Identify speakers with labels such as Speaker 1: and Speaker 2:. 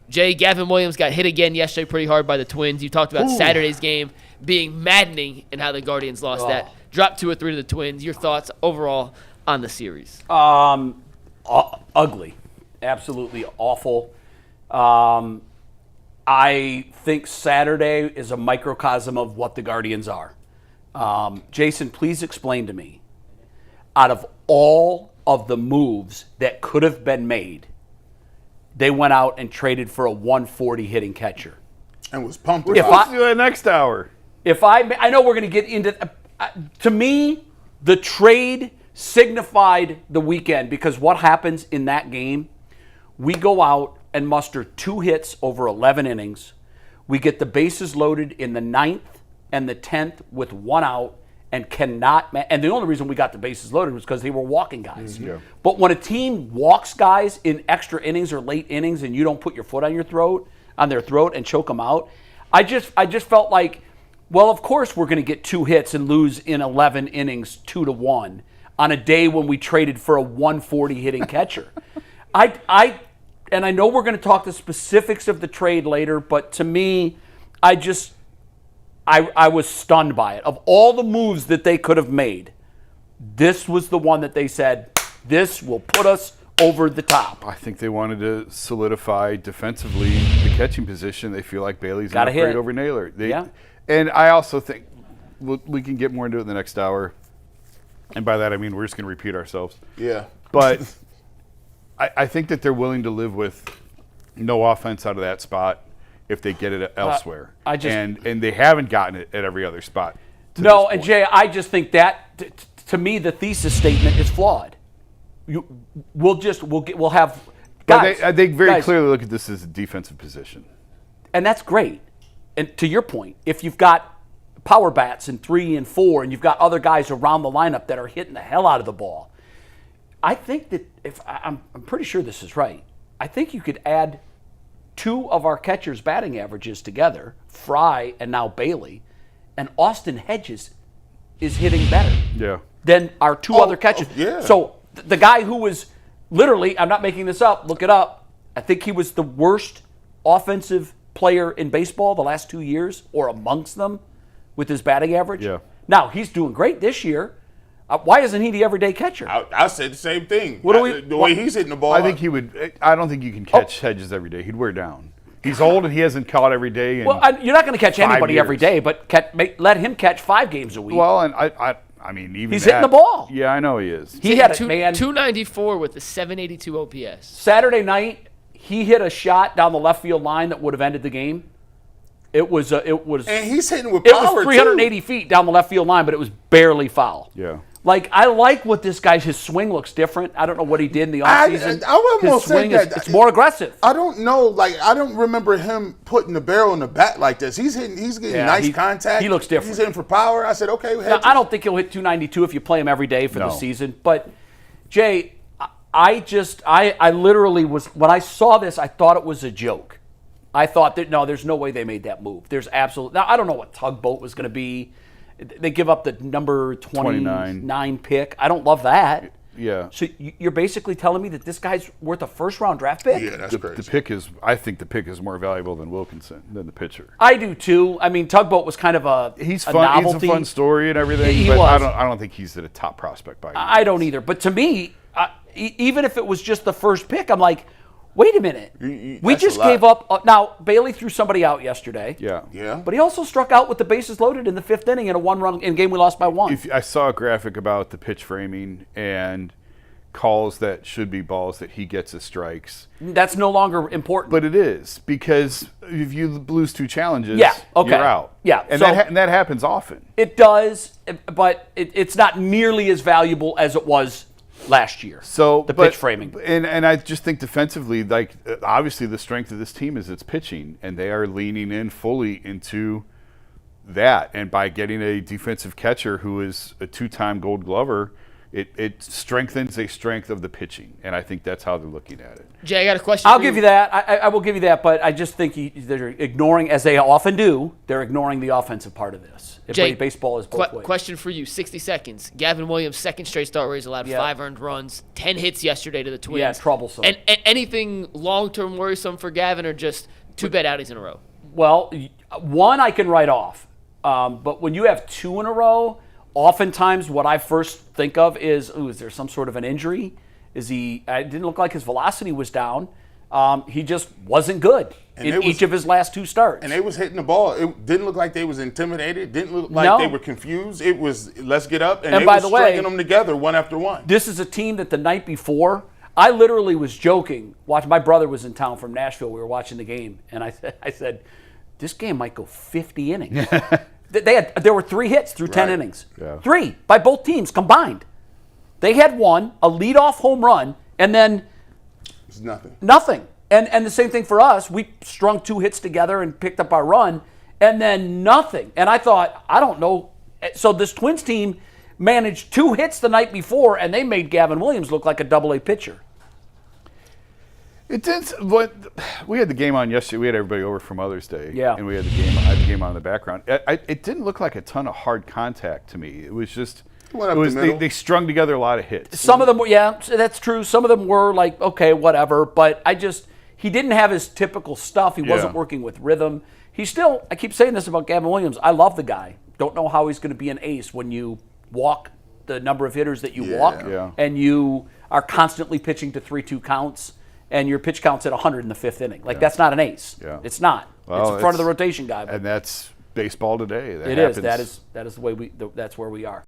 Speaker 1: Jay, Gavin Williams got hit again yesterday pretty hard by the Twins. You talked about Saturday's game being maddening and how the Guardians lost that. Dropped 2 or 3 to the Twins. Your thoughts overall on the series?
Speaker 2: Ugly. Absolutely awful. I think Saturday is a microcosm of what the Guardians are. Jason, please explain to me, out of all of the moves that could have been made, they went out and traded for a 140 hitting catcher.
Speaker 3: And was pumped.
Speaker 4: We're supposed to do that next hour.
Speaker 2: I know we're going to get into. To me, the trade signified the weekend because what happens in that game, we go out and muster 2 hits over 11 innings. We get the bases loaded in the 9th and the 10th with 1 out and cannot. And the only reason we got the bases loaded was because they were walking guys.
Speaker 4: Mm-hmm. Yeah.
Speaker 2: But when a team walks guys in extra innings or late innings and you don't put your foot on their throat and choke them out, I just felt like, well, of course we're going to get 2 hits and lose in 11 innings 2-1 on a day when we traded for a 140 hitting catcher. And I know we're going to talk the specifics of the trade later, but to me, I was stunned by it. Of all the moves that they could have made, this was the one that they said, this will put us over the top.
Speaker 4: I think they wanted to solidify defensively the catching position. They feel like Bailey's an upgrade over Naylor. And I also think we can get more into it in the next hour. And by that, I mean we're just going to repeat ourselves.
Speaker 3: Yeah.
Speaker 4: But I think that they're willing to live with no offense out of that spot if they get it elsewhere. And they haven't gotten it at every other spot.
Speaker 2: No, and Jay, I just think that, to me, the thesis statement is flawed. We'll have guys.
Speaker 4: They very clearly look at this as a defensive position.
Speaker 2: And that's great. And to your point, if you've got power bats in 3 and 4 and you've got other guys around the lineup that are hitting the hell out of the ball, I think that I'm pretty sure this is right. I think you could add 2 of our catchers' batting averages together, Fry and now Bailey, and Austin Hedges is hitting better than our 2 other catchers. So the guy who was literally, I'm not making this up, look it up, I think he was the worst offensive player in baseball the last 2 years, or amongst them, with his batting average.
Speaker 4: Yeah.
Speaker 2: Now, he's doing great this year. Why isn't he the everyday catcher?
Speaker 3: I said the same thing. The way he's hitting the ball.
Speaker 4: I think he would. I don't think you can catch Hedges every day. He'd wear down. He's old and he hasn't caught every day.
Speaker 2: Well, you're not going to catch anybody every day, but let him catch 5 games a week.
Speaker 4: Well, and I mean, even
Speaker 2: he's hitting the ball.
Speaker 4: Yeah, I know he is.
Speaker 1: He had 294 with a 782 OPS.
Speaker 2: Saturday night, he hit a shot down the left field line that would have ended the game. It was, and
Speaker 3: he's hitting with power.
Speaker 2: It was 380 feet down the left field line, but it was barely foul.
Speaker 4: Yeah.
Speaker 2: Like, I like what this guy's, his swing looks different. I don't know what he did in the offseason.
Speaker 3: I almost
Speaker 2: say that. It's more aggressive.
Speaker 3: I don't know. I don't remember him putting the barrel in the bat like this. He's getting nice contact.
Speaker 2: He looks different.
Speaker 3: He's hitting for power. I said, okay.
Speaker 2: Now, I don't think he'll hit 292 if you play him every day for the season. But, Jay, I literally was, when I saw this, I thought it was a joke. I thought that, no, there's no way they made that move. There's absolutely, now I don't know what Tugboat was going to be. They give up the number 29 pick. I don't love that.
Speaker 4: Yeah.
Speaker 2: So you're basically telling me that this guy's worth a first-round draft pick?
Speaker 3: Yeah, that's crazy.
Speaker 4: I think the pick is more valuable than Wilkinson, than the pitcher.
Speaker 2: I do too. I mean, Tugboat was kind of a novelty.
Speaker 4: He's a fun story and everything.
Speaker 2: He
Speaker 4: but
Speaker 2: was.
Speaker 4: I don't think he's a top prospect by any
Speaker 2: I don't either. But to me, even if it was just the first pick, I'm like, wait a minute. We just gave up. Now, Bailey threw somebody out yesterday.
Speaker 4: Yeah.
Speaker 2: But he also struck out with the bases loaded in the 5th inning in a 1-run game we lost by 1.
Speaker 4: I saw a graphic about the pitch framing and calls that should be balls that he gets as strikes.
Speaker 2: That's no longer important.
Speaker 4: But it is, because if you lose 2 challenges, you're out.
Speaker 2: Yeah.
Speaker 4: And that happens often.
Speaker 2: It does, but it's not nearly as valuable as it was last year.
Speaker 4: So
Speaker 2: pitch framing.
Speaker 4: And I just think defensively, obviously the strength of this team is its pitching, and they are leaning in fully into that. And by getting a defensive catcher who is a 2-time Gold Glover it strengthens a strength of the pitching, and I think that's how they're looking at it.
Speaker 1: Jay, I got a question.
Speaker 2: I'll give you that. I will give you that, but I just think they're ignoring, as they often do, they're ignoring the offensive part of this.
Speaker 1: Jay,
Speaker 2: baseball is both ways.
Speaker 1: Question for you, 60 seconds. Gavin Williams, second straight start where he's allowed 5 earned runs, 10 hits yesterday to the Twins.
Speaker 2: Yeah, troublesome.
Speaker 1: And anything long-term worrisome for Gavin, or just 2 bad outings in a row?
Speaker 2: Well, one I can write off, but when you have 2 in a row, oftentimes what I first think of is there some sort of an injury? It didn't look like his velocity was down. He just wasn't good in each of his last 2 starts.
Speaker 3: And they was hitting the ball. It didn't look like they was intimidated. It didn't look like they were confused. It was, let's get up. And they
Speaker 2: by
Speaker 3: was
Speaker 2: the way,
Speaker 3: stringing them together one after one.
Speaker 2: This is a team that the night before, I literally was joking. My brother was in town from Nashville. We were watching the game. And I said, this game might go 50 innings. There were 3 hits through 10 innings.
Speaker 4: Yeah.
Speaker 2: 3 by both teams combined. They had one, a leadoff home run, and then
Speaker 3: It's nothing.
Speaker 2: Nothing. And the same thing for us. We strung 2 hits together and picked up our run, and then nothing. And I thought, I don't know. So this Twins team managed 2 hits the night before, and they made Gavin Williams look like a double-A pitcher.
Speaker 4: It did. But we had the game on yesterday. We had everybody over for Mother's Day.
Speaker 2: Yeah.
Speaker 4: And we had I had the game on in the background. It didn't look like a ton of hard contact to me. It was just. They strung together a lot of hits.
Speaker 2: Some of them were, yeah, that's true. Some of them were like, okay, whatever. But he didn't have his typical stuff. He wasn't working with rhythm. I keep saying this about Gavin Williams. I love the guy. Don't know how he's going to be an ace when you walk the number of hitters that you walk, and you are constantly pitching to 3-2 counts, and your pitch count's at 100 in the 5th inning. That's not an ace.
Speaker 4: Yeah.
Speaker 2: It's not.
Speaker 4: Well,
Speaker 2: it's a front of the rotation guy.
Speaker 4: And that's baseball today.
Speaker 2: It is. That is the way that's where we are.